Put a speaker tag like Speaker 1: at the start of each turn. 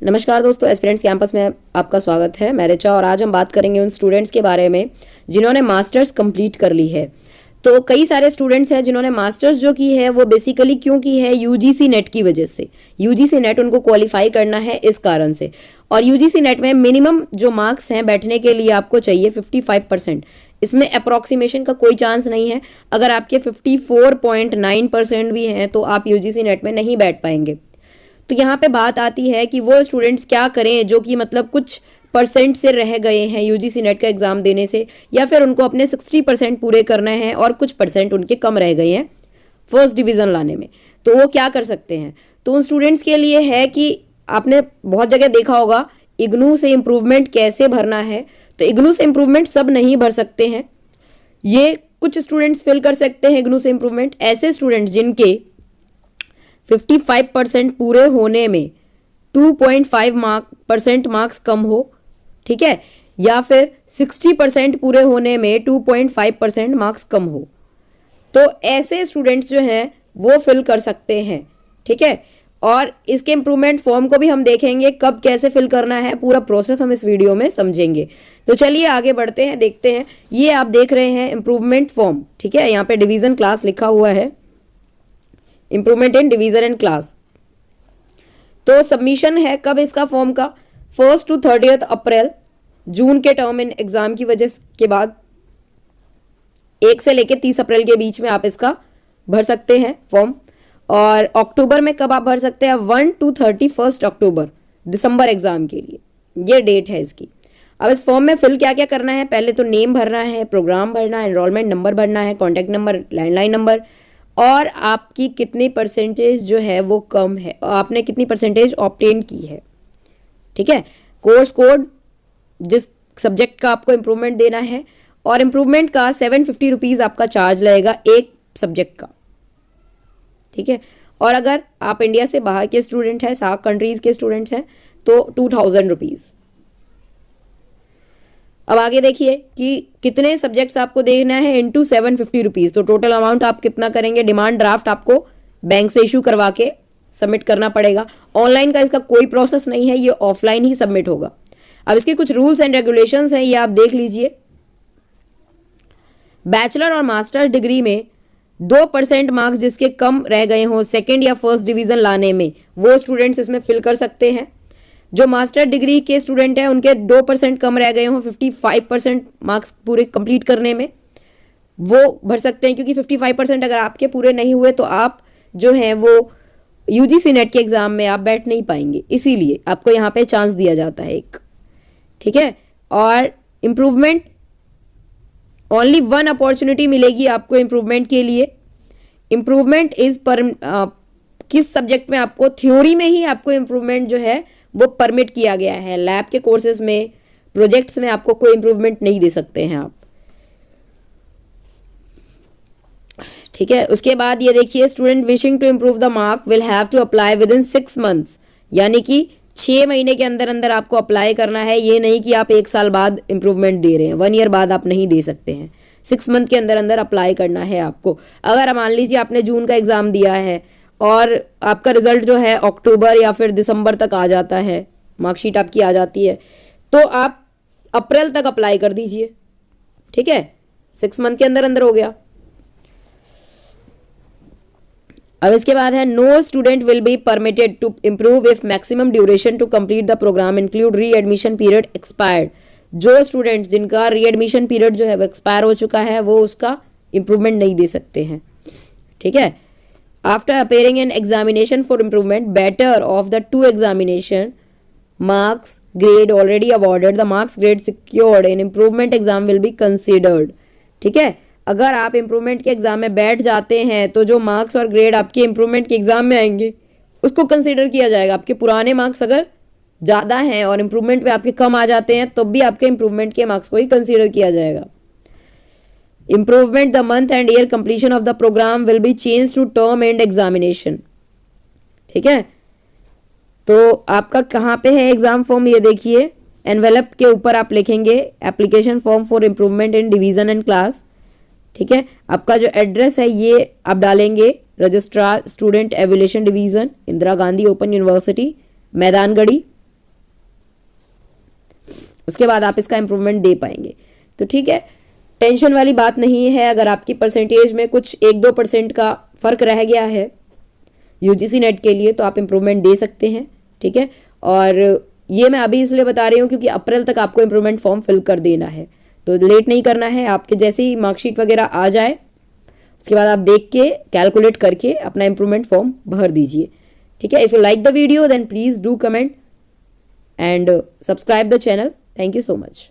Speaker 1: नमस्कार दोस्तों, aspirants campus में आपका स्वागत है। मैं रिचा और आज हम बात करेंगे उन स्टूडेंट्स के बारे में जिन्होंने मास्टर्स कंप्लीट कर ली है। तो कई सारे स्टूडेंट्स हैं जिन्होंने मास्टर्स जो की है वो बेसिकली क्यों की है, यूजीसी नेट की वजह से। यूजीसी नेट उनको क्वालिफाई करना है इस कारण से। और यूजीसी नेट में मिनिमम जो मार्क्स हैं बैठने के लिए आपको चाहिए 55%। इसमें अप्रॉक्सीमेशन का कोई चांस नहीं है। अगर आपके 54.9% भी हैं तो आप यूजीसी नेट में नहीं बैठ पाएंगे। तो यहाँ पे बात आती है कि वो स्टूडेंट्स क्या करें जो कि मतलब कुछ परसेंट से रह गए हैं यूजीसी नेट का एग्ज़ाम देने से, या फिर उनको अपने 60% पूरे करना है और कुछ परसेंट उनके कम रह गए हैं फर्स्ट डिवीज़न लाने में। तो वो क्या कर सकते हैं? तो उन स्टूडेंट्स के लिए है कि आपने बहुत जगह देखा होगा इग्नू से इम्प्रूवमेंट कैसे भरना है। तो इग्नू से इम्प्रूवमेंट सब नहीं भर सकते हैं, ये कुछ स्टूडेंट्स फिल कर सकते हैं इग्नू से इम्प्रूवमेंट। ऐसे स्टूडेंट्स जिनके 55% पूरे होने में 2.5% मार्क्स कम हो, ठीक है, या फिर 60% पूरे होने में 2.5% मार्क्स कम हो, तो ऐसे स्टूडेंट्स जो हैं वो फिल कर सकते हैं, ठीक है। और इसके इम्प्रूवमेंट फॉर्म को भी हम देखेंगे कब कैसे फिल करना है, पूरा प्रोसेस हम इस वीडियो में समझेंगे। तो चलिए आगे बढ़ते हैं, देखते हैं। ये आप देख रहे हैं इम्प्रूवमेंट फॉर्म, ठीक है। यहाँ पे डिवीज़न क्लास लिखा हुआ है, improvement in division and class. तो सबमिशन है कब इसका फॉर्म का? 1 to 30 अप्रैल, जून के टर्म इन एग्ज़ाम की वजह के बाद 1 से लेकर 30 अप्रैल के बीच में आप इसका भर सकते हैं फॉर्म। और अक्टूबर में कब आप भर सकते हैं? 1 to 31 अक्टूबर, दिसंबर एग्ज़ाम के लिए ये डेट है इसकी। अब इस फॉर्म में फिल क्या क्या करना है? पहले तो नेम भरना है, प्रोग्राम भरना है, एनरोलमेंट नंबर भरना है, कॉन्टैक्ट नंबर, लैंडलाइन नंबर, और आपकी कितनी परसेंटेज जो है वो कम है, आपने कितनी परसेंटेज ऑब्टेन की है, ठीक है। कोर्स कोड, जिस सब्जेक्ट का आपको इम्प्रूवमेंट देना है, और इम्प्रूवमेंट का 750 रुपीज़ आपका चार्ज लगेगा एक सब्जेक्ट का, ठीक है। और अगर आप इंडिया से बाहर के स्टूडेंट हैं, सार्क कंट्रीज़ के स्टूडेंट्स हैं, तो 2000 रुपीज़। अब आगे देखिए कि कितने सब्जेक्ट्स आपको देना है इनटू 750 रुपीज़। तो टोटल अमाउंट आप कितना करेंगे? डिमांड ड्राफ्ट आपको बैंक से इशू करवा के सबमिट करना पड़ेगा। ऑनलाइन का इसका कोई प्रोसेस नहीं है, ये ऑफलाइन ही सबमिट होगा। अब इसके कुछ रूल्स एंड रेगुलेशंस हैं, ये आप देख लीजिए। बैचलर और मास्टर डिग्री में 2% मार्क्स जिसके कम रह गए हों सेकेंड या फर्स्ट डिवीज़न लाने में, वो स्टूडेंट्स इसमें फिल कर सकते हैं। जो मास्टर डिग्री के स्टूडेंट हैं उनके 2% कम रह गए हों 55% मार्क्स पूरे कंप्लीट करने में, वो भर सकते हैं। क्योंकि 55% अगर आपके पूरे नहीं हुए तो आप जो हैं वो यूजीसी नेट के एग्ज़ाम में आप बैठ नहीं पाएंगे, इसीलिए आपको यहाँ पे चांस दिया जाता है एक, ठीक है। और इम्प्रूवमेंट, ओनली 1 अपॉर्चुनिटी मिलेगी आपको इम्प्रूवमेंट के लिए। इम्प्रूवमेंट इज पर किस सब्जेक्ट में आपको, थ्योरी में ही आपको इम्प्रूवमेंट जो है वो परमिट किया गया है। लैब के कोर्सेज में, प्रोजेक्ट्स में आपको कोई इम्प्रूवमेंट नहीं दे सकते हैं आप, ठीक है। उसके बाद ये देखिए, student wishing to improve the mark will have to apply within 6 months, यानी कि 6 महीने के अंदर अंदर आपको अप्लाई करना है। ये नहीं कि आप 1 साल बाद इम्प्रूवमेंट दे रहे हैं, 1 ईयर बाद आप नहीं दे सकते हैं। 6 मंथ के अंदर अंदर अप्लाई करना है आपको। अगर मान लीजिए आपने जून का एग्ज़ाम दिया है और आपका रिजल्ट जो है अक्टूबर या फिर दिसंबर तक आ जाता है, मार्कशीट आपकी आ जाती है, तो आप अप्रैल तक अप्लाई कर दीजिए, ठीक है। 6 मंथ के अंदर अंदर हो गया। अब इसके बाद है, no student will be permitted to improve if maximum duration to complete the programme include readmission period expired. जो स्टूडेंट जिनका री एडमिशन पीरियड जो है वो एक्सपायर हो चुका है, वो उसका इम्प्रूवमेंट नहीं दे सकते हैं, ठीक है। After appearing in examination for improvement, better of the 2 examination marks grade already awarded, the marks grade secured in improvement exam will be considered, ठीक है। अगर आप इम्प्रूवमेंट के एग्ज़ाम में बैठ जाते हैं तो जो मार्क्स और ग्रेड आपके इम्प्रूवमेंट के एग्ज़ाम में आएंगे उसको कंसिडर किया जाएगा। आपके पुराने मार्क्स अगर ज़्यादा हैं और इम्प्रूवमेंट में आपके कम आ जाते हैं तो भी आपके इम्प्रूवमेंट के मार्क्स को ही कंसिडर किया जाएगा। Improvement, the month and year completion of the program will be changed to term end examination, ठीक है। तो आपका कहाँ पे है एग्ज़ाम फॉर्म? ये देखिए, एनवेलप के ऊपर आप लिखेंगे application form for improvement in division and class, ठीक है। आपका जो एड्रेस है ये आप डालेंगे, registrar student evolution division, Indira Gandhi open university, Maidangarhi, उसके बाद आप इसका इम्प्रूवमेंट दे पाएंगे। तो ठीक है, टेंशन वाली बात नहीं है। अगर आपकी परसेंटेज में कुछ 1-2% का फ़र्क रह गया है यूजीसी नेट के लिए तो आप इम्प्रूवमेंट दे सकते हैं। ठीक है, और ये मैं अभी इसलिए बता रही हूँ क्योंकि अप्रैल तक आपको इम्प्रूवमेंट फॉर्म फिल कर देना है, तो लेट नहीं करना है। आपके जैसे ही मार्कशीट वगैरह आ जाए उसके बाद आप देख के कैलकुलेट करके अपना इम्प्रूवमेंट फॉर्म भर दीजिए। ठीक है, if you like the video then please do comment and subscribe the channel. Thank you so much.